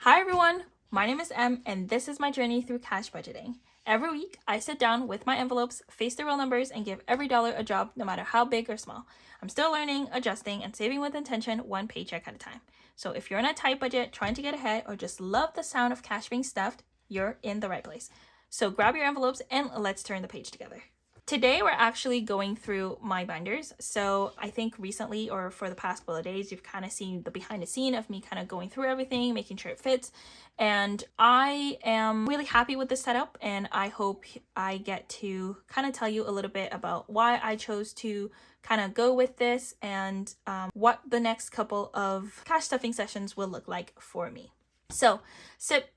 Hi everyone, my name is Em and this is my journey through cash budgeting. Every week, I sit down with my envelopes, face the real numbers, and give every dollar a job no matter how big or small. I'm still learning, adjusting, and saving with intention, one paycheck at a time. So if you're on a tight budget, trying to get ahead, or just love the sound of cash being stuffed, you're in the right place. So grab your envelopes and let's turn the page together. Today, we're actually going through my binders. So I think recently, or for the past couple of days, you've kind of seen the behind the scene of me kind of going through everything, making sure it fits. And I am really happy with this setup, and I hope I get to kind of tell you a little bit about why I chose to kind of go with this and what the next couple of cash stuffing sessions will look like for me. So sit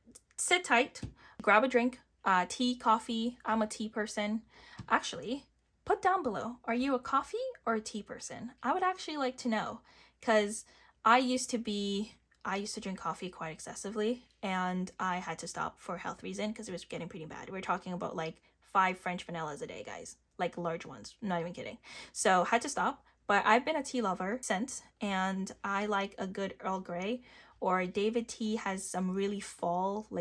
tight, grab a drink, tea, coffee. I'm a tea person. Actually, put down below, are you a coffee or a tea person? I would actually like to know, because I used to drink coffee quite excessively, and I had to stop for health reason because it was getting pretty bad. We're talking about like 5 French vanillas a day, guys, like large ones, not even kidding. So had to stop, but I've been a tea lover since, and I like a good Earl Grey, or David Tea has some really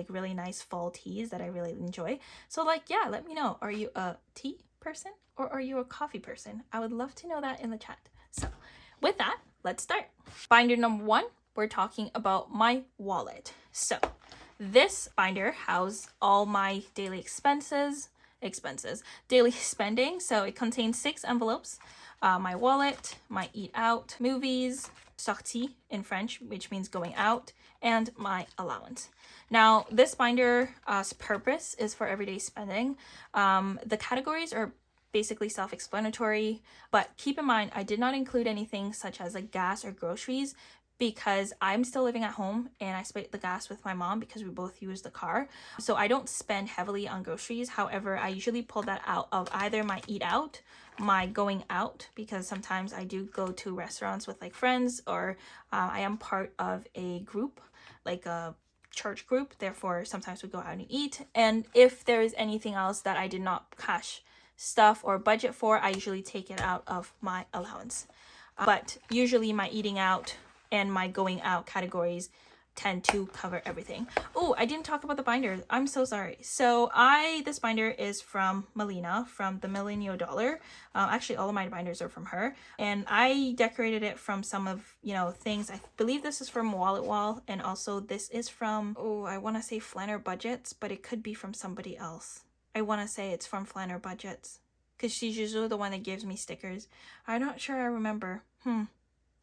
really nice fall teas that I really enjoy. So yeah, let me know. Are you a tea person or are you a coffee person? I would love to know that in the chat. So with that, let's start. Binder number 1, we're talking about my wallet. So this binder houses all my daily daily spending. So it contains 6 envelopes. My wallet, my eat out, movies, sortie in French, which means going out, and my allowance. Now, this binder's purpose is for everyday spending. The categories are basically self-explanatory, but keep in mind, I did not include anything such as like gas or groceries, because I'm still living at home and I split the gas with my mom because we both use the car. So I don't spend heavily on groceries. However, I usually pull that out of either my eat out, my going out, because sometimes I do go to restaurants with like friends, or I am part of a group, like a church group. Therefore, sometimes we go out and eat. And if there is anything else that I did not cash stuff or budget for, I usually take it out of my allowance. But usually my eating out and my going out categories tend to cover everything. Oh, I didn't talk about the binder. I'm so sorry. So this binder is from Melina, from the $1,000,000. Actually, all of my binders are from her. And I decorated it from some of, things. I believe this is from Wallet Wall. And also this is from, I want to say Flanner Budgets, but it could be from somebody else. I want to say it's from Flanner Budgets, because she's usually the one that gives me stickers. I'm not sure I remember.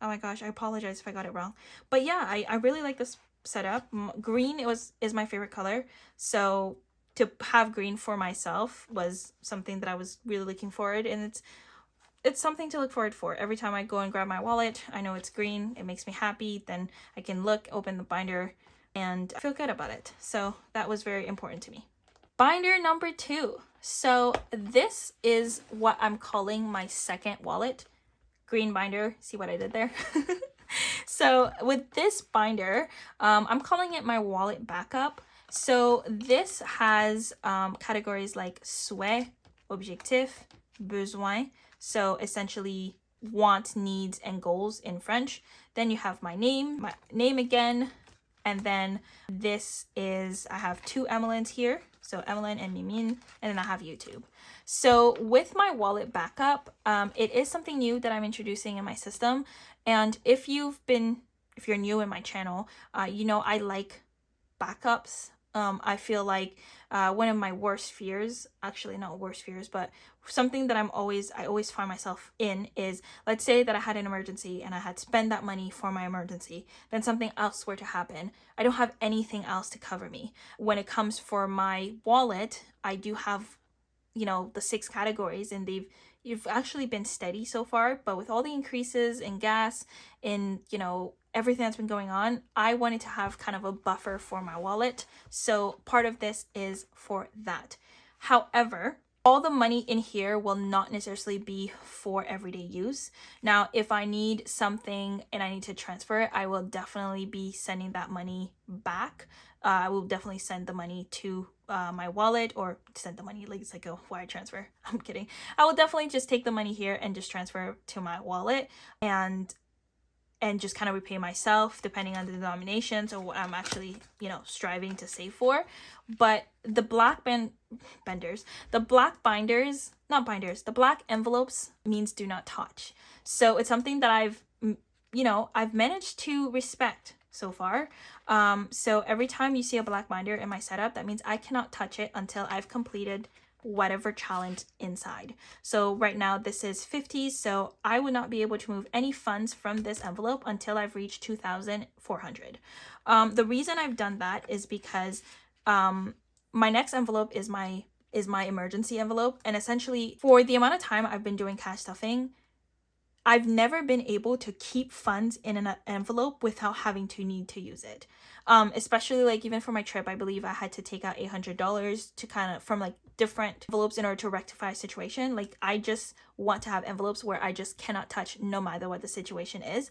Oh my gosh, I apologize if I got it wrong. But yeah, I really like this setup. Green is my favorite color. So to have green for myself was something that I was really looking forward, and it's something to look forward for. Every time I go and grab my wallet, I know it's green. It makes me happy. Then I can open the binder, and feel good about it. So that was very important to me. Binder number 2. So this is what I'm calling my second wallet. Green binder. See what I did there? So with this binder, I'm calling it my wallet backup. So this has categories like souhait, objectif, besoin. So essentially want, needs, and goals in French. Then you have my name again. And then I have 2 Emilyn's here. So Emilyn and Mimine, and then I have YouTube. So with my wallet backup, it is something new that I'm introducing in my system. And if you're new in my channel, I like backups. I feel like one of my worst fears, actually not worst fears, but something that I always find myself in is, let's say that I had an emergency and I had spent that money for my emergency, then something else were to happen. I don't have anything else to cover me. When it comes for my wallet, I do have, the 6 categories, and you've actually been steady so far, but with all the increases in gas, in, everything that's been going on, I wanted to have kind of a buffer for my wallet. So part of this is for that. However, all the money in here will not necessarily be for everyday use. Now, if I need something and I need to transfer it, I will definitely be sending that money back. I will definitely send the money to my wallet, or send the money like it's like a wire transfer. I'm kidding. I will definitely just take the money here and just transfer to my wallet. And and just kind of repay myself depending on the denominations or what I'm actually, you know, striving to save for. But the black binders, the black binders, not binders, the black envelopes means do not touch. So it's something that I've managed to respect so far. So every time you see a black binder in my setup, that means I cannot touch it until I've completed whatever challenge inside. So right now this is 50, so I would not be able to move any funds from this envelope until I've reached 2,400. The reason I've done that is because my next envelope is my emergency envelope, and essentially for the amount of time I've been doing cash stuffing, I've never been able to keep funds in an envelope without having to need to use it. Especially like even for my trip, I believe I had to take out $800 to kind of from like different envelopes in order to rectify a situation. Like I just want to have envelopes where I just cannot touch no matter what the situation is.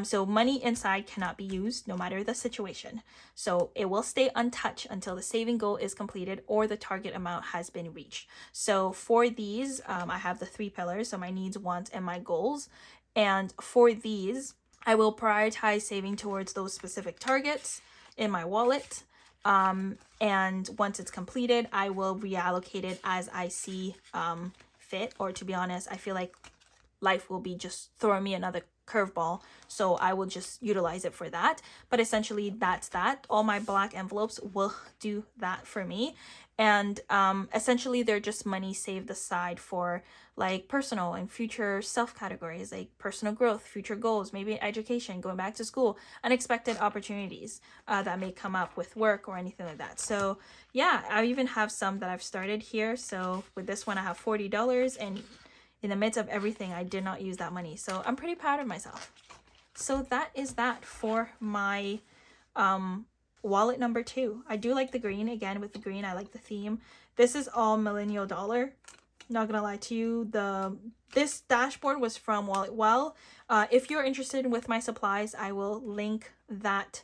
So money inside cannot be used no matter the situation. So it will stay untouched until the saving goal is completed or the target amount has been reached. So for these, I have the 3 pillars, so my needs, wants, and my goals. And for these, I will prioritize saving towards those specific targets in my wallet. And once it's completed, I will reallocate it as I see fit. Or to be honest, I feel like life will be just throwing me another curveball, so I will just utilize it for that. But essentially that's that. All my black envelopes will do that for me. And essentially they're just money saved aside for like personal and future self categories, like personal growth, future goals, maybe education, going back to school, unexpected opportunities that may come up with work or anything like that. So yeah, I even have some that I've started here. So with this one I have $40, and in the midst of everything I did not use that money, so I'm pretty proud of myself. So that is that for my wallet number 2. I do like the green. Again, with the green, I like the theme. This is all millennial dollar. Not gonna lie to you, this dashboard was from Wallet Well. If you're interested with my supplies, I will link that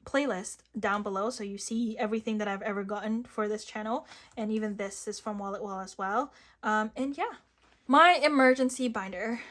playlist down below, so you see everything that I've ever gotten for this channel, and even this is from Wallet Well as well. And yeah, my emergency binder,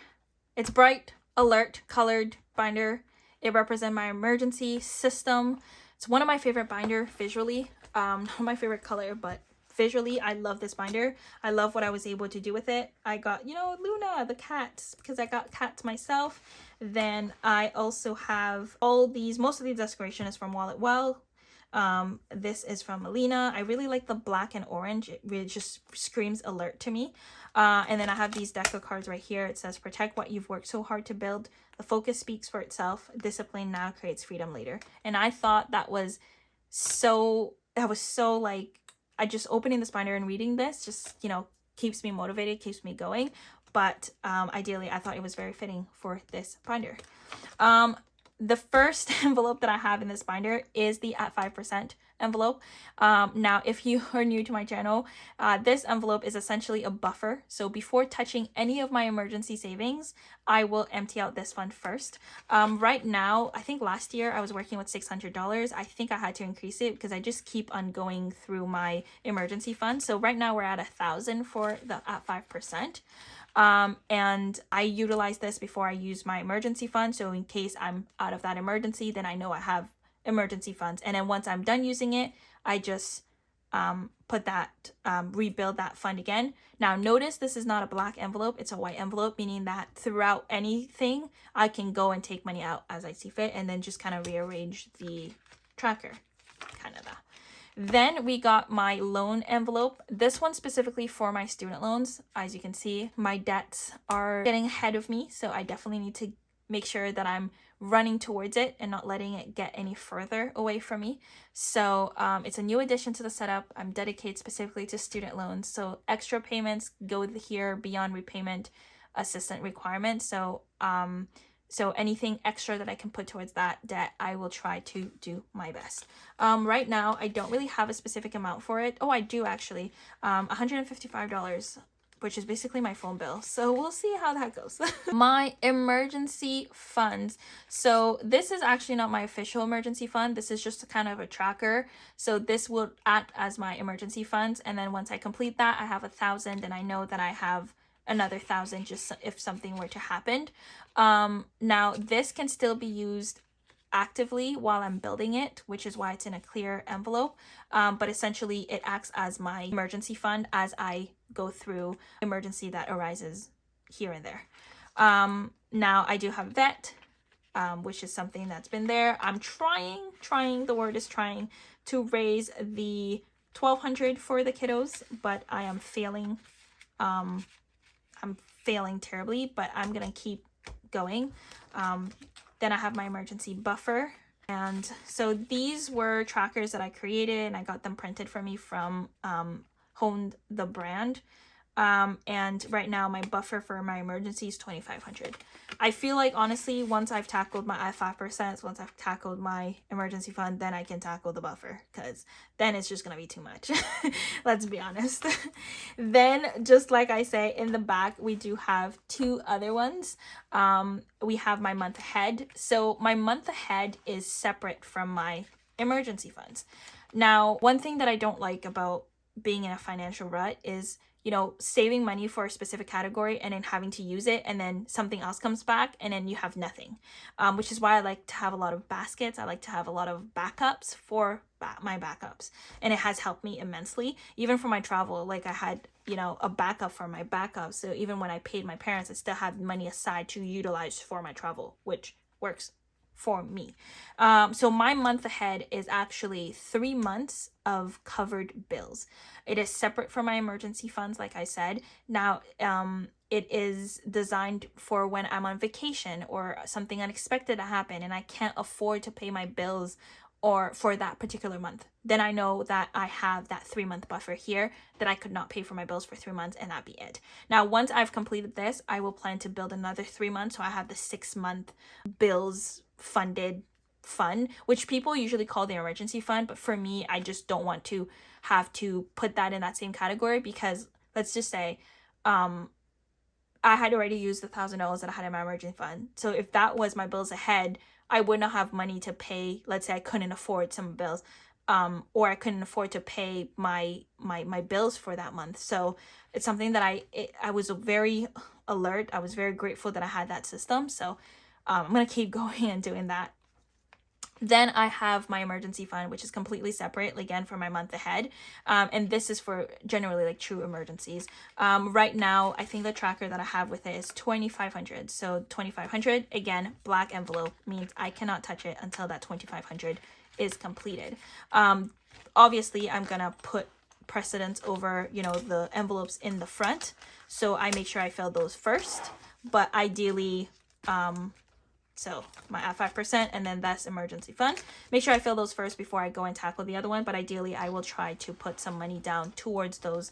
it's bright alert colored binder. It represents my emergency system. It's one of my favorite binder visually. Not my favorite color, but visually I love this binder. I love what I was able to do with it. I got, you know, Luna the cats, because I got cats myself. Then I also have all these, most of these decoration is from Wallet Well. This is from Melina. I really like the black and orange. It really just screams alert to me. And then I have these deck of cards right here. It says protect what you've worked so hard to build. The focus speaks for itself. Discipline now creates freedom later. And I thought that was so like, I just opening this binder and reading this just, you know, keeps me motivated, keeps me going. But ideally I thought it was very fitting for this binder. The first envelope that I have in this binder is the at 5% envelope. Now, if you are new to my channel, this envelope is essentially a buffer. So before touching any of my emergency savings, I will empty out this fund first. Right now, I think last year I was working with $600. I think I had to increase it because I just keep on going through my emergency fund. So right now we're at 1,000 for the at 5%. And I utilize this before I use my emergency fund. So in case I'm out of that emergency, then I know I have emergency funds. And then once I'm done using it, I just put that, rebuild that fund again. Now notice this is not a black envelope, it's a white envelope, meaning that throughout anything, I can go and take money out as I see fit and then just kind of rearrange the tracker, kind of that. Then we got my loan envelope. This one specifically for my student loans. As you can see, my debts are getting ahead of me, so I definitely need to make sure that I'm running towards it and not letting it get any further away from me. So it's a new addition to the setup. I'm dedicated specifically to student loans, so extra payments go here beyond repayment assistant requirements. So so anything extra that I can put towards that debt, I will try to do my best. Right now, I don't really have a specific amount for it. Oh, I do actually. $155, which is basically my phone bill. So we'll see how that goes. My emergency funds. So this is actually not my official emergency fund. This is just a kind of a tracker. So this will act as my emergency funds. And then once I complete that, I have 1,000 and I know that I have another 1,000 just if something were to happen. Now this can still be used actively while I'm building it, which is why it's in a clear envelope. But essentially it acts as my emergency fund as I go through emergency that arises here and there. Now I do have vet, which is something that's been there. I'm trying, the word is trying, to raise the 1,200 for the kiddos, but I am failing. I'm failing terribly, but I'm gonna keep going. Then I have my emergency buffer. And so these were trackers that I created, and I got them printed for me from Honed the brand. And right now my buffer for my emergency is 2,500. I feel like honestly, once I've tackled my 5%, once I've tackled my emergency fund, then I can tackle the buffer, because then it's just gonna be too much. Let's be honest. Then, just like I say, in the back we do have two other ones. We have my month ahead. So my month ahead is separate from my emergency funds. Now, one thing that I don't like about being in a financial rut is, you know, saving money for a specific category and then having to use it, and then something else comes back and then you have nothing, which is why I like to have a lot of baskets. I like to have a lot of backups for my backups, and it has helped me immensely. Even for my travel, like I had, you know, a backup for my backup, so even when I paid my parents, I still had money aside to utilize for my travel, which works for me. So my month ahead is actually 3 months of covered bills. It is separate from my emergency funds, like I said. Now, it is designed for when I'm on vacation or something unexpected to happen and I can't afford to pay my bills or for that particular month. Then I know that I have that 3-month buffer here that I could not pay for my bills for 3 months, and that'd be it. Now, once I've completed this, I will plan to build another 3 months, so I have the 6-month bills funded fund, which people usually call the emergency fund, but for me, I just don't want to have to put that in that same category, because let's just say I had already used the $1,000 that I had in my emergency fund. So if that was my bills ahead, I would not have money to pay. Let's say I couldn't afford some bills, or I couldn't afford to pay my bills for that month. So it's something that I was very alert. I was very grateful that I had that system. So I'm gonna keep going and doing that. Then I have my emergency fund, which is completely separate, again, for my month ahead. And this is for generally like true emergencies. Right now, I think the tracker that I have with it is 2,500. So 2,500, again, black envelope, means I cannot touch it until that 2,500 is completed. Obviously, I'm gonna put precedence over, you know, the envelopes in the front. So I make sure I fill those first. But ideally, so my 5%, and then that's emergency fund. Make sure I fill those first before I go and tackle the other one. But ideally, I will try to put some money down towards those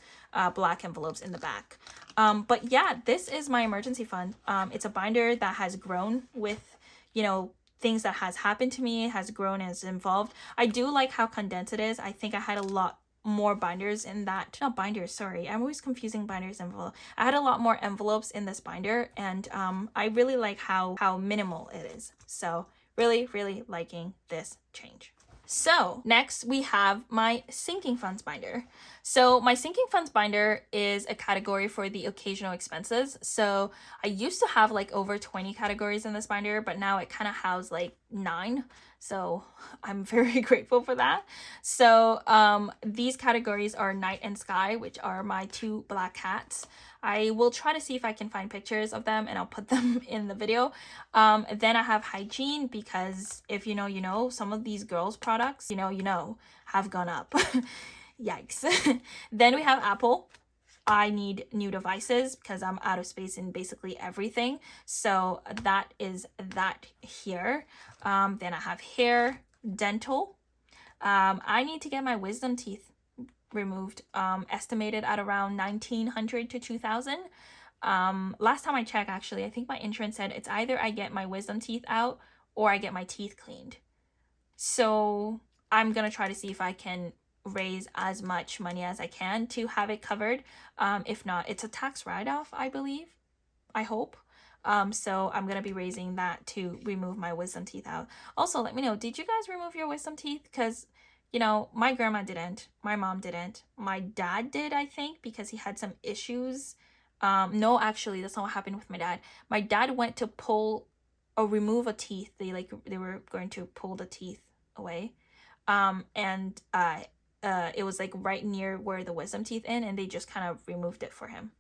black envelopes in the back. But yeah, this is my emergency fund. It's a binder that has grown with, you know, things that has happened to me, has grown and is involved. I do like how condensed it is. I think I had a lot more binders in that, not binders, sorry, I'm always confusing binders and envelope. I had a lot more envelopes in this binder, and I really like how minimal it is. So really liking this change. So next we have my sinking funds binder. So my sinking funds binder is a category for the occasional expenses. So I used to have like over 20 categories in this binder, but now it kind of has like 9. So I'm very grateful for that. So these categories are night and sky, which are my 2 black cats. I will try to see if I can find pictures of them and I'll put them in the video. Then I have hygiene, because if you know, you know, some of these girls products, you know, have gone up. Yikes. Then we have Apple. I need new devices because I'm out of space in basically everything. So that is that here. Then I have hair, dental. I need to get my wisdom teeth removed, estimated at around 1,900 to 2,000. Last time I checked, actually, I think my insurance said it's either I get my wisdom teeth out or I get my teeth cleaned. So I'm gonna try to see if I can raise as much money as I can to have it covered. If not, it's a tax write-off, I believe, I hope. So I'm gonna be raising that to remove my wisdom teeth out. Also, let me know, did you guys remove your wisdom teeth? Because, you know, my grandma didn't, my mom didn't, my dad did, I think, because he had some issues No, actually, that's not what happened with my dad. My dad went to pull or remove a teeth. They were going to pull the teeth away. And it was like right near where the wisdom teeth in, and they just kind of removed it for him.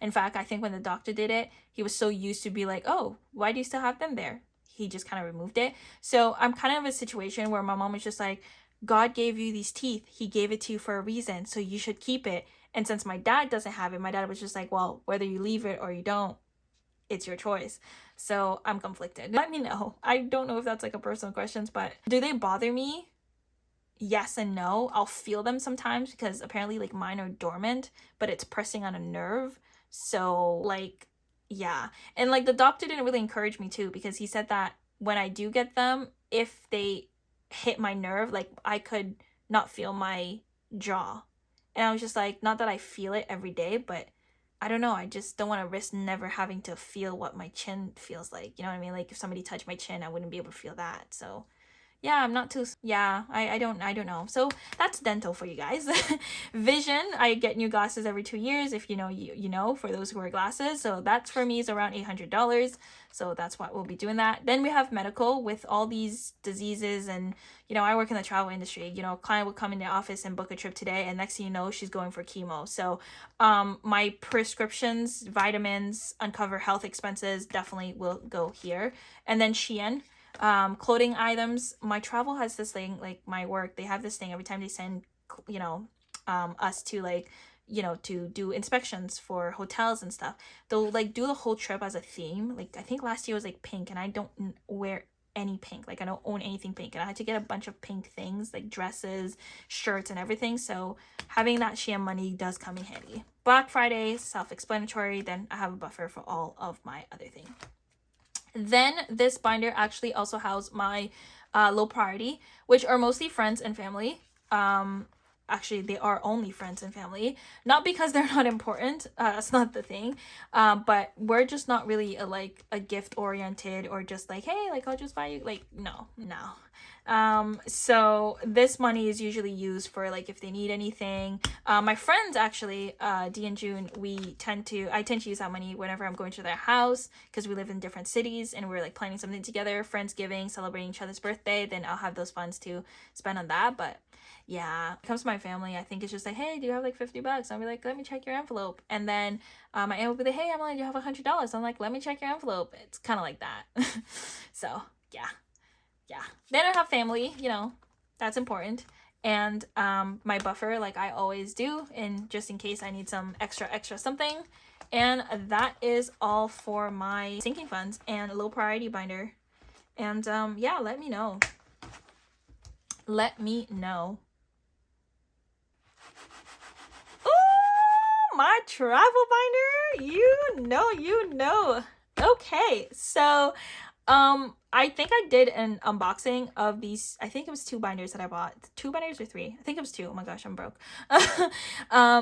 In fact, I think when the doctor did it, he was so used to be like, oh, why do you still have them there? He just kind of removed it. So I'm kind of in a situation where my mom was just like, God gave you these teeth. He gave it to you for a reason, so you should keep it. And since my dad doesn't have it, my dad was just like, well, whether you leave it or you don't, it's your choice. So I'm conflicted. Let me know. I don't know if that's like a personal question, but do they bother me? Yes and no. I'll feel them sometimes because apparently like mine are dormant, but it's pressing on a nerve. So like, yeah. And like the doctor didn't really encourage me too, because he said that when I do get them, if they hit my nerve, like I could not feel my jaw. And I was just like, not that I feel it every day, but I don't know. I just don't want to risk never having to feel what my chin feels like. You know what I mean? Like if somebody touched my chin, I wouldn't be able to feel that. So yeah, I'm not too, yeah, I don't know. So that's dental for you guys. Vision, I get new glasses every 2 years. If you know, you know, for those who wear glasses. So that's for me is around $800. So that's what we'll be doing that. Then we have medical with all these diseases. And, you know, I work in the travel industry. You know, a client will come in the office and book a trip today, and next thing you know, she's going for chemo. So my prescriptions, vitamins, uncover health expenses definitely will go here. And then Shein. Clothing items. My travel has this thing, like my work, they have this thing every time they send, you know, us to like, you know, to do inspections for hotels and stuff. They'll like do the whole trip as a theme. Like I think last year was like pink, and I don't wear any pink. Like I don't own anything pink, and I had to get a bunch of pink things like dresses, shirts, and everything. So having that Shein money does come in handy. Black Friday, self-explanatory. Then I have a buffer for all of my other things. Then this binder actually also houses my low priority, which are mostly friends and family. Actually, they are only friends and family. Not because they're not important. That's not the thing. But we're just not really a gift oriented, or just like, hey, like I'll just buy you. Like no. So this money is usually used for like if they need anything. My friends actually, D and June, I tend to use that money whenever I'm going to their house, because we live in different cities and we're like planning something together, Friendsgiving, celebrating each other's birthday. Then I'll have those funds to spend on that. But yeah, when it comes to my family, I think it's just like, hey, do you have like $50? I'll be like, let me check your envelope. And then my aunt will be like, hey, Emily, do you have $100? I'm like, let me check your envelope. It's kind of like that. So yeah. Then I have family, you know, that's important. And my buffer, like I always do, and just in case I need some extra something. And that is all for my sinking funds and low priority binder. And yeah, let me know. Ooh, my travel binder. You know. Okay, so I think I did an unboxing of these. I think it was 2 binders that I bought. 2 binders or 3? I think it was 2. Oh my gosh, I'm broke.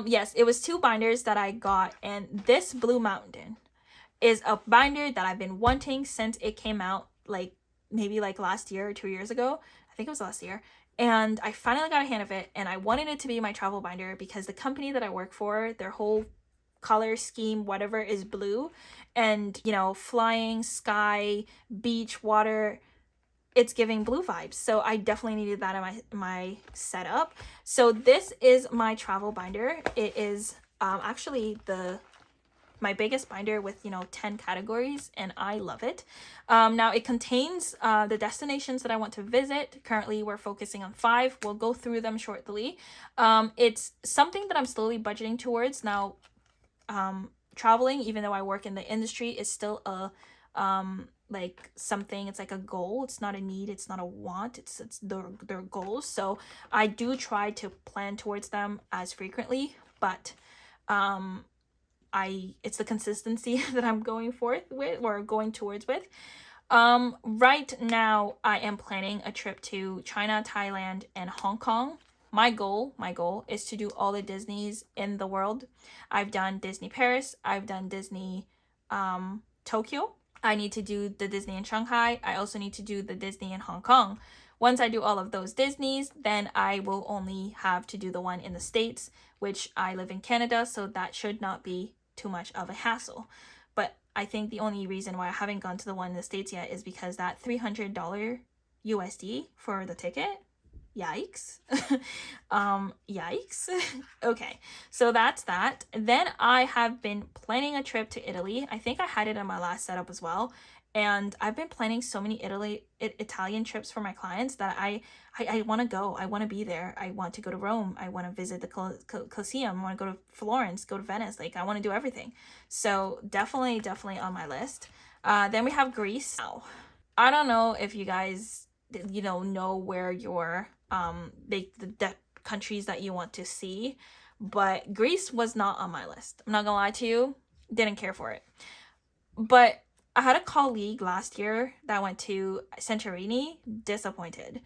Yes, it was 2 binders that I got, and this Blue Mountain is a binder that I've been wanting since it came out, like maybe like last year or 2 years ago. I think it was last year. And I finally got a hand of it, and I wanted it to be my travel binder because the company that I work for, their whole color scheme, whatever, is blue. And, you know, flying, sky, beach, water, it's giving blue vibes. So I definitely needed that in my setup. So this is my travel binder. It is actually my biggest binder with, you know, 10 categories, and I love it. Now it contains the destinations that I want to visit. Currently we're focusing on 5. We'll go through them shortly. It's something that I'm slowly budgeting towards now. Traveling, even though I work in the industry, is still a like something. It's like a goal. It's not a need, it's not a want, it's their goals. So I do try to plan towards them as frequently, but it's the consistency that I'm going towards with. Right now I am planning a trip to China, Thailand, and Hong Kong. My goal is to do all the Disneys in the world. I've done Disney Paris, I've done Disney Tokyo. I need to do the Disney in Shanghai. I also need to do the Disney in Hong Kong. Once I do all of those Disneys, then I will only have to do the one in the States, which I live in Canada, so that should not be too much of a hassle. But I think the only reason why I haven't gone to the one in the States yet is because that $300 USD for the ticket, yikes. Yikes. Okay, so that's that. Then I have been planning a trip to Italy. I think I had it in my last setup as well. And I've been planning so many Italian trips for my clients that I want to go. I want to be there. I want to go to Rome. I want to visit the Colosseum. I want to go to Florence, go to Venice. Like, I want to do everything. So definitely on my list. Then we have Greece. Now, I don't know if you guys, know where your the countries that you want to see, but Greece was not on my list. I'm not gonna lie to you, didn't care for it. But I had a colleague last year that went to Santorini, disappointed.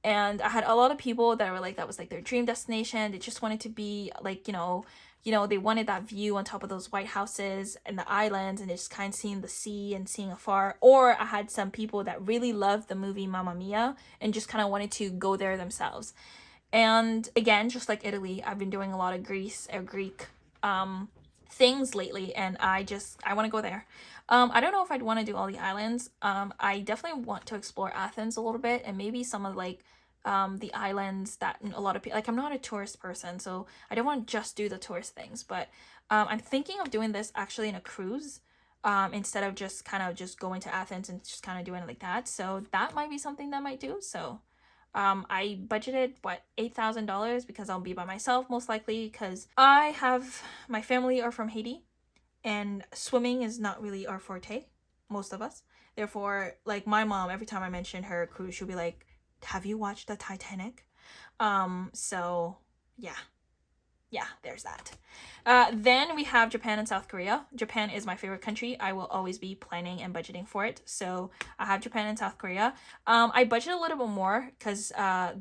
And I had a lot of people that were like, that was like their dream destination. They just wanted to be like, they wanted that view on top of those white houses and the islands and just kind of seeing the sea and seeing afar. Or I had some people that really loved the movie Mamma Mia and just kind of wanted to go there themselves. And again, just like Italy, I've been doing a lot of Greek things lately, and I want to go there. I don't know if I'd want to do all the islands. I definitely want to explore Athens a little bit, and maybe some of like the islands that a lot of people, like, I'm not a tourist person, so I don't want to just do the tourist things, but I'm thinking of doing this actually in a cruise, instead of just kind of just going to Athens and just kind of doing it like that. So that might be something that I might do. So I budgeted $8,000 because I'll be by myself most likely, because my family are from Haiti and swimming is not really our forte, most of us. Therefore, like, my mom, every time I mention her cruise, she'll be like, have you watched the Titanic? So yeah, there's that. Then we have Japan and South Korea. Japan is my favorite country. I will always be planning and budgeting for it. So I have Japan and South Korea. I budget a little bit more because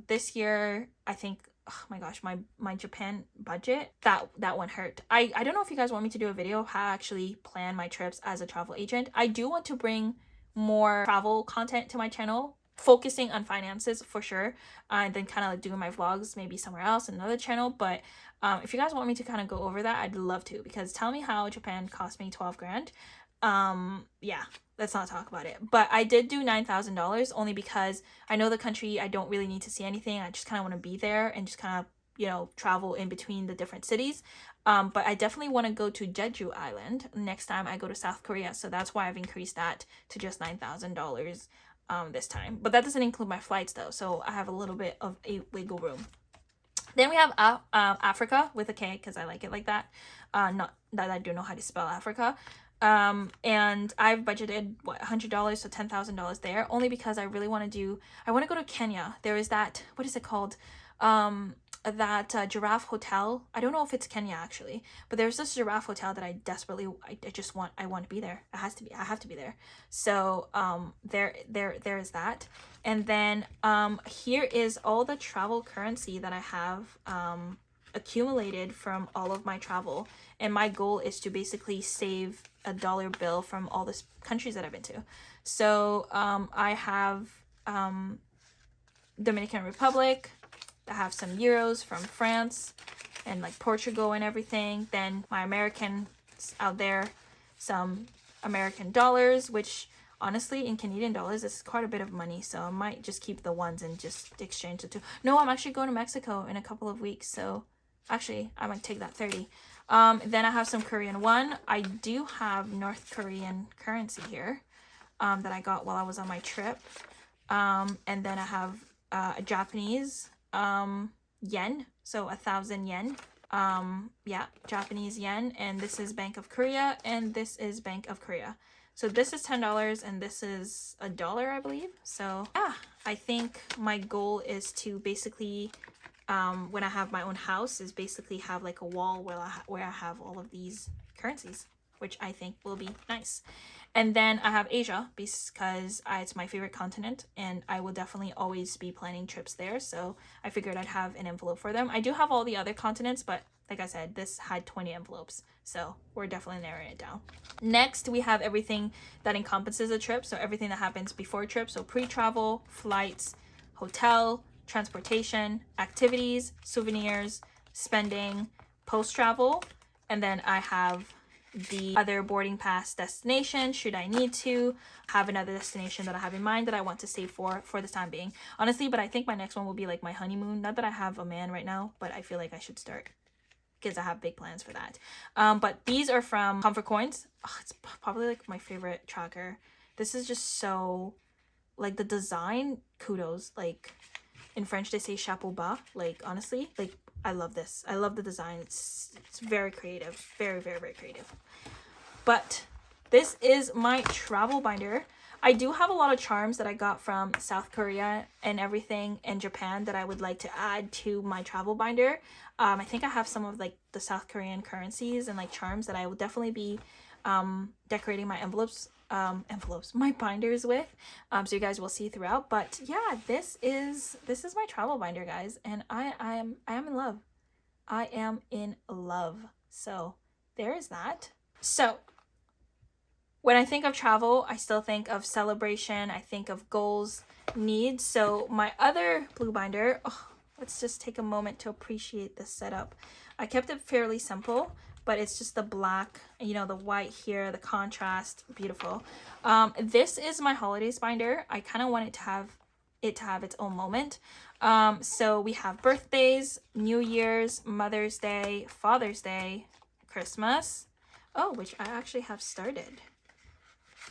this year, I think, oh my gosh, my Japan budget, that one hurt. I don't know if you guys want me to do a video how I actually plan my trips as a travel agent. I do want to bring more travel content to my channel, focusing on finances for sure, and then kind of like doing my vlogs maybe somewhere else, another channel. But if you guys want me to kind of go over that, I'd love to, because tell me how Japan cost me 12 grand. Yeah, let's not talk about it. But I did do $9,000 only because I know the country. I don't really need to see anything. I just kind of want to be there and just kind of travel in between the different cities. But I definitely want to go to Jeju Island next time I go to South Korea, so that's why I've increased that to just $9,000 this time. But that doesn't include my flights though, so I have a little bit of a wiggle room. Then we have Africa with a K, because I like it like that. Not that I do know how to spell Africa. And I've budgeted $100 so $10,000 there, only because I really want to go to Kenya. There is that, what is it called? That giraffe hotel. I don't know if it's Kenya actually, but there's this giraffe hotel that I want to be there. I have to be there. So there is that. And then here is all the travel currency that I have accumulated from all of my travel, and my goal is to basically save a dollar bill from all the countries that I've been to. So I have Dominican Republic. I have some euros from France and like Portugal and everything. Then my Americans out there, some American dollars, which honestly in Canadian dollars is quite a bit of money. So I might just keep the ones and just exchange the two. No, I'm actually going to Mexico in a couple of weeks. So actually I might take that 30. Then I have some Korean won. I do have North Korean currency here that I got while I was on my trip. And then I have a Japanese yen, so 1,000 yen. Yeah, Japanese yen, and this is Bank of Korea, and this is Bank of Korea. So this is $10 and this is $1, I believe. So yeah, I think my goal is to basically when I have my own house, is basically have like a wall where I have all of these currencies, which I think will be nice. And then I have Asia, because it's my favorite continent and I will definitely always be planning trips there. So I figured I'd have an envelope for them. I do have all the other continents, but like I said, this had 20 envelopes. So we're definitely narrowing it down. Next, we have everything that encompasses a trip. So everything that happens before a trip. So pre-travel, flights, hotel, transportation, activities, souvenirs, spending, post-travel. And then I have the other boarding pass destination should I need to have another destination that I have in mind that I want to save for the time being. Honestly, but I think my next one will be like my honeymoon. Not that I have a man right now, but I feel like I should start because I have big plans for that. But these are from Comfort Coins. Oh, it's probably like my favorite tracker. This is just so, like, the design, kudos. Like, in French they say chapeau bas. Like, honestly, like, I love this. I love the design. It's very creative. Very, very, very creative. But this is my travel binder. I do have a lot of charms that I got from South Korea and everything, and Japan, that I would like to add to my travel binder. I think I have some of like the South Korean currencies and like charms that I will definitely be decorating my my binders with, so you guys will see throughout. But yeah, this is my travel binder, guys, and I am in love. I am in love. So there is that. So when I think of travel, I still think of celebration. I think of goals, needs. So my other blue binder, let's just take a moment to appreciate this setup. I kept it fairly simple, but it's just the black, you know, the white here, the contrast, beautiful. This is my holidays binder. I kind of want it to have its own moment. So we have birthdays, New Year's, Mother's Day, Father's Day, Christmas. Oh, which I actually have started.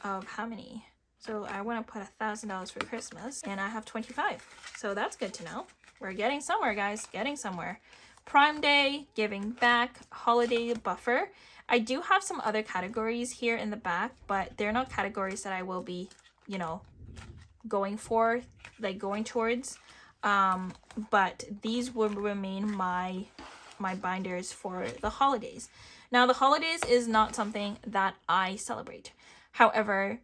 Of how many? So I want to put $1,000 for Christmas, and I have 25. So that's good to know. We're getting somewhere, guys. Getting somewhere. Prime Day, giving back, holiday buffer. I do have some other categories here in the back, but they're not categories that I will be, you know, going for, like going towards. But these will remain my binders for the holidays. Now, the holidays is not something that I celebrate. However,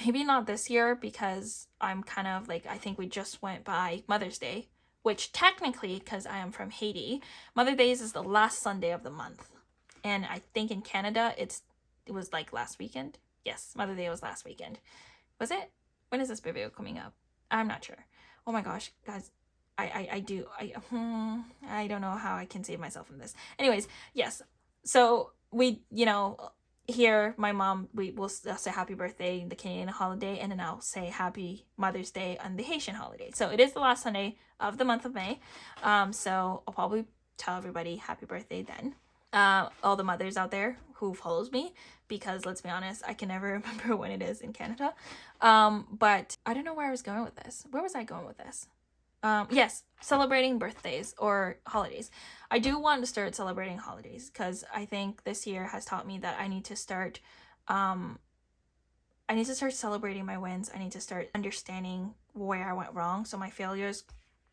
maybe not this year, because I'm kind of like, I think we just went by Mother's Day, which technically, because I am from Haiti, Mother's Day is the last Sunday of the month. And I think in Canada, it was like last weekend. Yes, Mother's Day was last weekend. Was it? When is this video coming up? I'm not sure. Oh my gosh, guys. I don't know how I can save myself from this. Anyways, yes. So we, you know, here, my mom, we will say happy birthday, the Canadian holiday, and then I'll say happy Mother's Day on the Haitian holiday. So it is the last Sunday of the month of May. So I'll probably tell everybody happy birthday then. All the mothers out there who follows me, because let's be honest, I can never remember when it is in Canada. But I don't know where I was going with this. Where was I going with this? Yes, celebrating birthdays or holidays. I do want to start celebrating holidays, because I think this year has taught me that I need to start celebrating my wins. I need to start understanding where I went wrong. So my failures,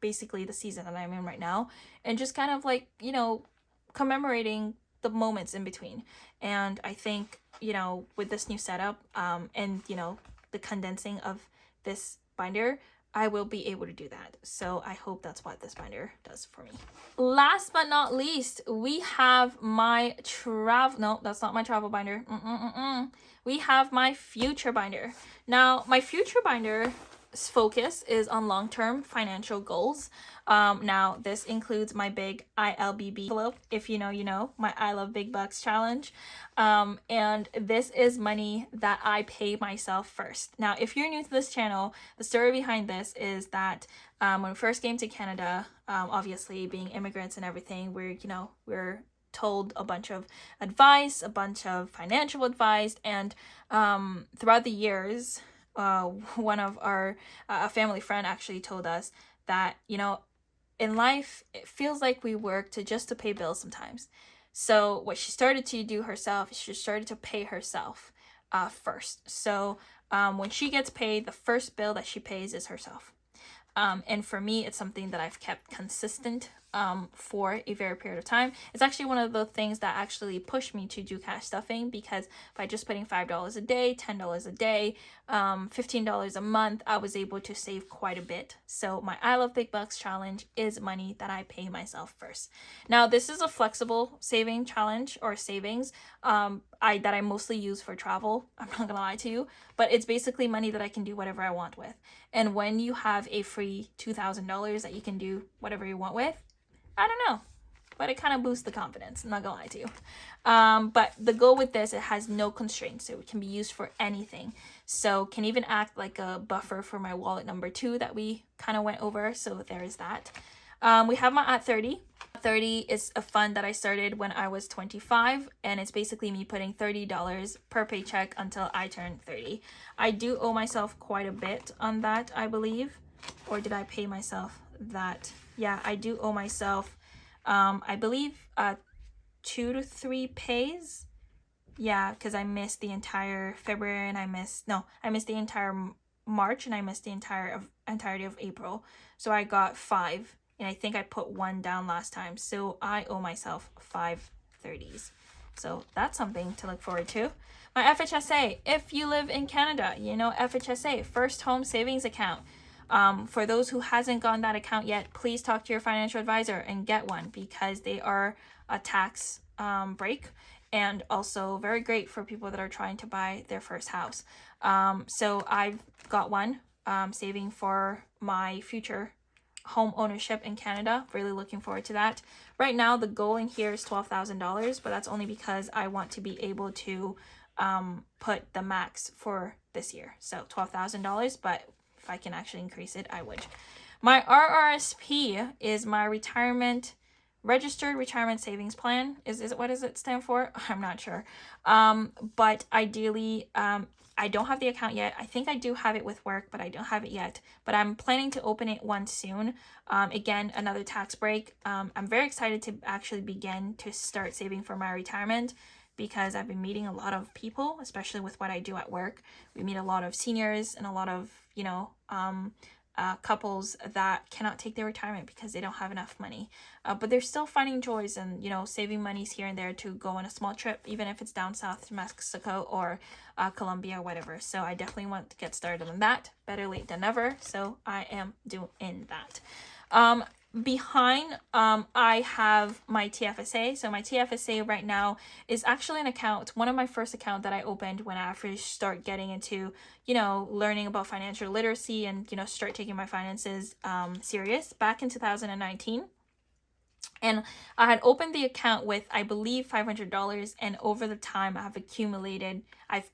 basically the season that I'm in right now, and just kind of like, you know, commemorating the moments in between. And I think, you know, with this new setup, and, you know, the condensing of this binder, I will be able to do that. So I hope that's what this binder does for me. Last but not least, we have my no, that's not my travel binder. We have my future binder. Now, my future binder's focus is on long-term financial goals. Now, this includes my big ILBB envelope. If you know, you know, my I Love Big Bucks challenge. And this is money that I pay myself first. Now, if you're new to this channel, the story behind this is that when we first came to Canada, obviously being immigrants and everything, we're told a bunch of advice, a bunch of financial advice, and throughout the years, one of our a family friend actually told us that, you know, in life it feels like we work to pay bills sometimes. So what she started to do herself is she started to pay herself first. So when she gets paid, the first bill that she pays is herself. And for me, it's something that I've kept consistent for a very period of time. It's actually one of the things that actually pushed me to do cash stuffing, because by just putting $5 a day, $10 a day, $15 a month, I was able to save quite a bit. So my I Love Big Bucks challenge is money that I pay myself first. Now, this is a flexible saving challenge or savings that I mostly use for travel. I'm not gonna lie to you, but it's basically money that I can do whatever I want with. And when you have a free $2,000 that you can do whatever you want with, I don't know. but it kind of boosts the confidence. I'm not gonna lie to you. But the goal with this, it has no constraints, so it can be used for anything. So can even act like a buffer for my wallet number 2 that we kind of went over. So there is that. We have my at 30. 30 is a fund that I started when I was 25, and it's basically me putting $30 per paycheck until I turn 30. I do owe myself quite a bit on that, I believe. Or did I pay myself that? Yeah, I do owe myself, I believe, 2 to 3 pays. Yeah, because I missed the entire February, and I missed the entire March, and I missed the entirety of April. So I got 5. And I think I put 1 down last time. So I owe myself 5 30s. So that's something to look forward to. My FHSA. If you live in Canada, you know FHSA, First Home Savings Account. For those who hasn't gotten that account yet, please talk to your financial advisor and get one, because they are a tax break, and also very great for people that are trying to buy their first house. So I've got one, saving for my future home ownership in Canada. Really looking forward to that. Right now the goal in here is $12,000, but that's only because I want to be able to put the max for this year. So $12,000, but if I can actually increase it, I would. My RRSP is my registered retirement savings plan. Is it, what does it stand for? I'm not sure. But ideally, I don't have the account yet. I think I do have it with work, but I don't have it yet. But I'm planning to open it one soon. Again, another tax break. I'm very excited to actually begin to start saving for my retirement, because I've been meeting a lot of people, especially with what I do at work. We meet a lot of seniors and a lot of, couples that cannot take their retirement because they don't have enough money, but they're still finding joys and saving monies here and there to go on a small trip, even if it's down south to Mexico or Colombia or whatever. So I definitely want to get started on that. Better late than never. So I am doing that. Behind, I have my TFSA. So my TFSA right now is actually an account, one of my first account that I opened when I first start getting into, learning about financial literacy and, start taking my finances serious back in 2019. And I had opened the account with, I believe, $500, and over the time I've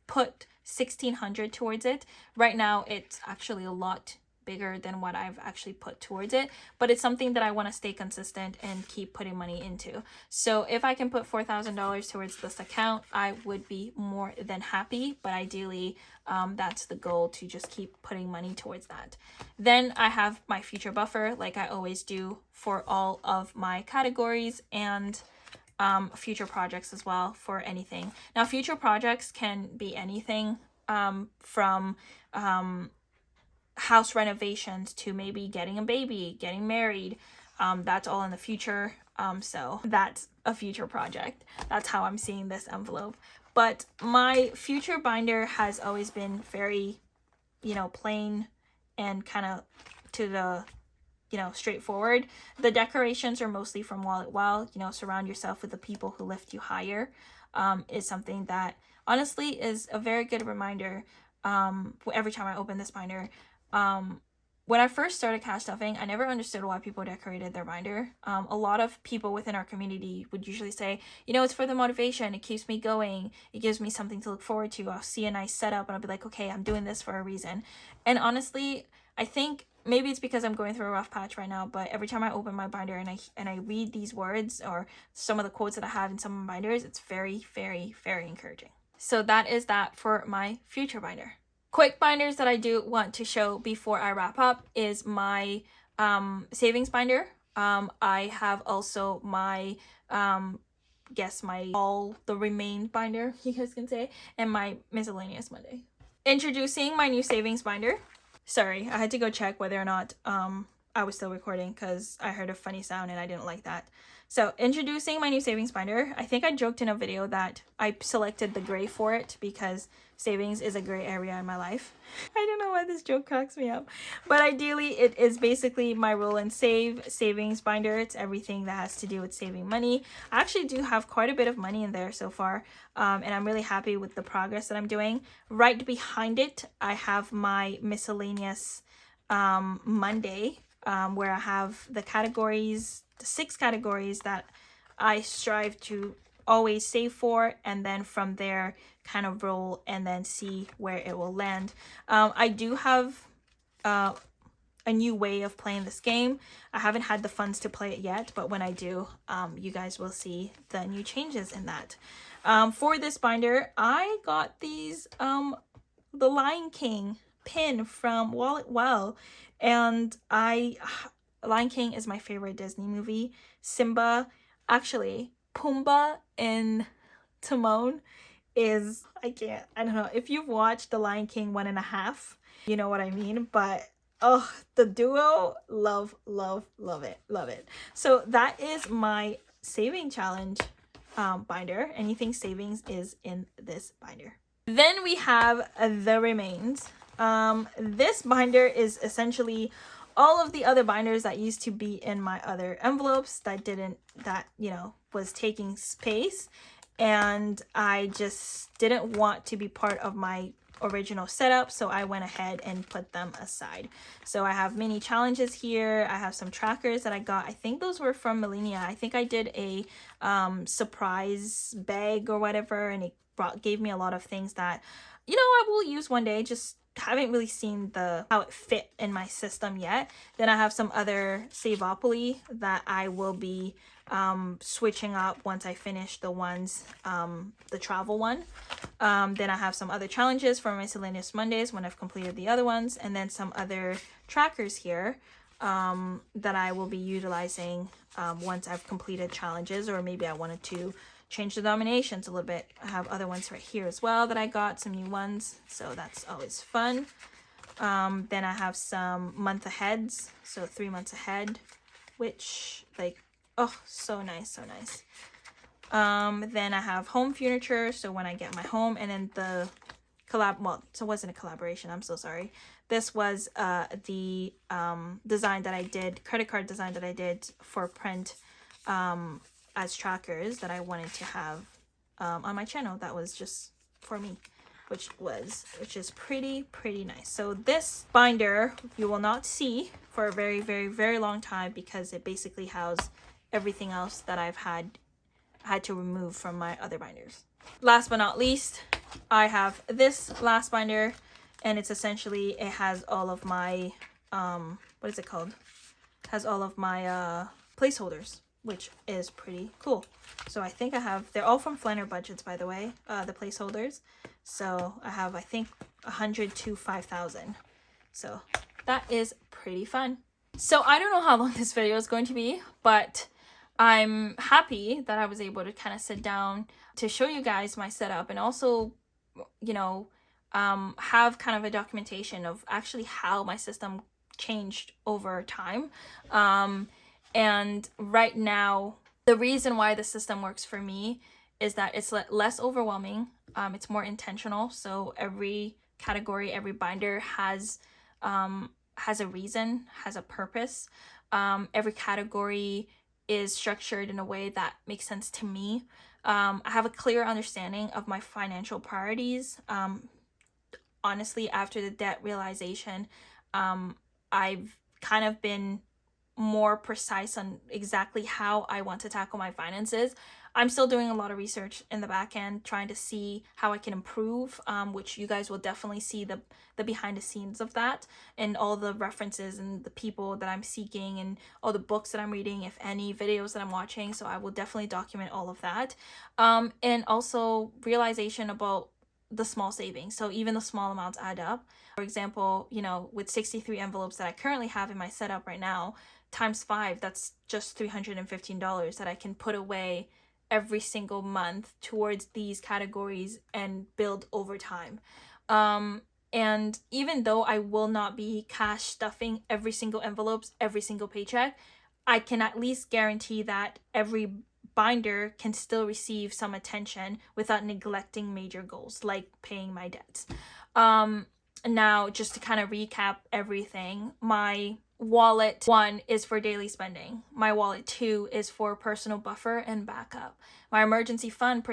put $1,600 towards it. Right now it's actually a lot bigger than what I've actually put towards it, but it's something that I want to stay consistent and keep putting money into. So if I can put $4,000 towards this account, I would be more than happy, but ideally that's the goal, to just keep putting money towards that. Then I have my future buffer, like I always do for all of my categories, and future projects as well for anything. Now future projects can be anything, from house renovations to maybe getting a baby, getting married. That's all in the future. So that's a future project. That's how I'm seeing this envelope. But my future binder has always been very, plain and kind of to the, straightforward. The decorations are mostly from Wallet Well. Surround yourself with the people who lift you higher, is something that honestly is a very good reminder. Every time I open this binder, when I first started cash stuffing, I never understood why people decorated their binder. A lot of people within our community would usually say, it's for the motivation, it keeps me going, it gives me something to look forward to. I'll see a nice setup and I'll be like, okay, I'm doing this for a reason. And honestly, I think maybe it's because I'm going through a rough patch right now, but every time I open my binder and I read these words or some of the quotes that I have in some of my binders, it's very, very, very encouraging. So that is that for my future binder. Quick binders that I do want to show before I wrap up is my savings binder. I have also my all the remain binder, you guys can say, and my miscellaneous Monday. Introducing my new savings binder. Sorry, I had to go check whether or not I was still recording because I heard a funny sound and I didn't like that. So introducing my new savings binder. I think I joked in a video that I selected the gray for it because savings is a gray area in my life. I don't know why this joke cracks me up, but ideally it is basically my roll and save savings binder. It's everything that has to do with saving money. I actually do have quite a bit of money in there so far, and I'm really happy with the progress that I'm doing. Right behind it, I have my miscellaneous Monday, where I have the categories, the 6 categories that I strive to always save for, and then from there kind of roll and then see where it will land. I do have a new way of playing this game. I haven't had the funds to play it yet, but when I do, you guys will see the new changes in that. For this binder, I got these the Lion King pin from Wallet Well, and Lion King is my favorite Disney movie. Simba, actually Pumbaa and Timon is, I don't know if you've watched The Lion King 1.5, you know what I mean, but oh, the duo, love it. So that is my saving challenge binder. Anything savings is in this binder. Then we have the remains. This binder is essentially all of the other binders that used to be in my other envelopes that was taking space, and I just didn't want to be part of my original setup, so I went ahead and put them aside. So I have mini challenges here. I have some trackers that I got. I think those were from Millennia. I think I did a surprise bag or whatever, and it gave me a lot of things that I will use one day. Just haven't really seen how it fit in my system yet. Then I have some other Savopoly that I will be switching up once I finish the ones, the travel one. Then I have some other challenges for Miscellaneous Mondays when I've completed the other ones, and then some other trackers here that I will be utilizing once I've completed challenges, or maybe I wanted to change the denominations a little bit. I have other ones right here as well that I got, some new ones, so that's always fun. Then I have some month aheads, so 3 months ahead, which so nice. Then I have home furniture, so when I get my home, and then the so it wasn't a collaboration, I'm so sorry. This was the design that I did, credit card design that I did for print as trackers that I wanted to have on my channel. That was just for me, which is pretty nice. So this binder you will not see for a very long time, because it basically houses everything else that I've had to remove from my other binders. Last but not least, I have this last binder, and it's essentially, it has all of my what is it called? It has all of my placeholders, which is pretty cool. So I think they're all from Flanner Budgets, by the way, the placeholders. So I have, I think, 100 to 5,000. So that is pretty fun. So I don't know how long this video is going to be, but I'm happy that I was able to kind of sit down to show you guys my setup, and also, have kind of a documentation of actually how my system changed over time. And right now, the reason why the system works for me is that it's less overwhelming. It's more intentional. So every category, every binder has a reason, has a purpose. Every category is structured in a way that makes sense to me. I have a clear understanding of my financial priorities. Honestly, after the debt realization, I've kind of been more precise on exactly how I want to tackle my finances. I'm still doing a lot of research in the back end, trying to see how I can improve, which you guys will definitely see the behind the scenes of that, and all the references and the people that I'm seeking, and all the books that I'm reading, if any, videos that I'm watching. So I will definitely document all of that. And also realization about the small savings. So even the small amounts add up. For example, with 63 envelopes that I currently have in my setup right now, times 5, that's just $315 that I can put away every single month towards these categories and build over time. And even though I will not be cash stuffing every single envelopes, every single paycheck, I can at least guarantee that every binder can still receive some attention without neglecting major goals like paying my debts. Now, just to kind of recap everything, my wallet 1 is for daily spending. My wallet 2 is for personal buffer and backup. My emergency fund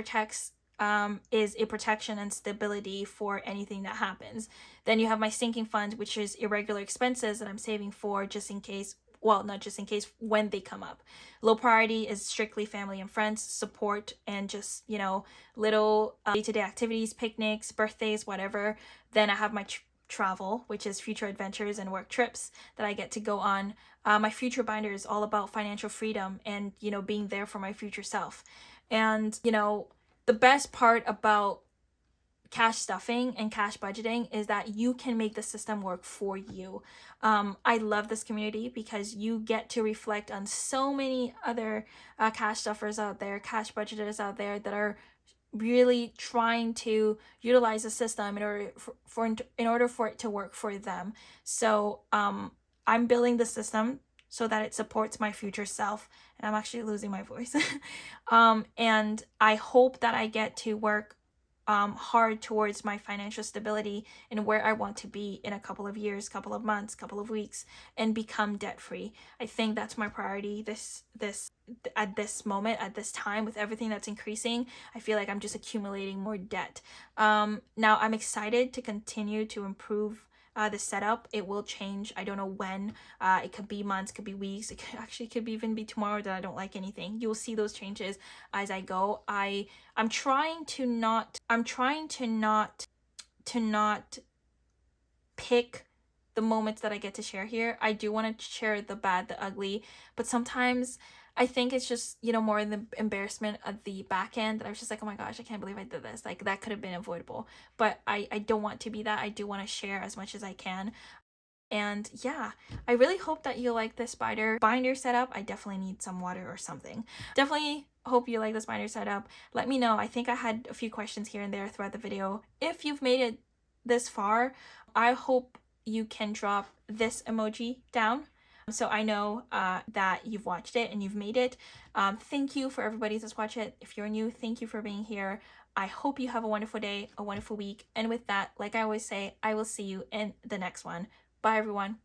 is a protection and stability for anything that happens. Then you have my sinking fund, which is irregular expenses that I'm saving for just in case well, not just in case, when they come up. Low priority is strictly family and friends, support, and just, you know, little day-to-day activities, picnics, birthdays, whatever. Then I have my travel, which is future adventures and work trips that I get to go on. My future binder is all about financial freedom and, you know, being there for my future self. And, you know, the best part about cash stuffing and cash budgeting is that you can make the system work for you. I love this community because you get to reflect on so many other cash stuffers out there, cash budgeters out there that are really trying to utilize the system in order for it to work for them. So I'm building the system so that it supports my future self. And I'm actually losing my voice. And I hope that I get to work hard towards my financial stability and where I want to be in a couple of years, couple of months, couple of weeks, and become debt free. I think that's my priority at this moment, at this time, with everything that's increasing. I feel like I'm just accumulating more debt. Now I'm excited to continue to improve the setup. It will change. I don't know when. It could be months, could be weeks. It could even be tomorrow that I don't like anything. You'll see those changes as I go. I'm trying to not pick the moments that I get to share here. I do want to share the bad, the ugly, but sometimes I think it's just, you know, more in the embarrassment of the back end that I was just like, oh my gosh, I can't believe I did this. Like, that could have been avoidable. But I don't want to be that. I do want to share as much as I can. And yeah, I really hope that you like this binder setup. I definitely need some water or something. Definitely hope you like this binder setup. Let me know. I think I had a few questions here and there throughout the video. If you've made it this far, I hope you can drop this emoji down so I know that you've watched it and you've made it. Thank you for everybody that's watched it. If you're new, thank you for being here. I hope you have a wonderful day, a wonderful week. And with that, like I always say, I will see you in the next one. Bye, everyone.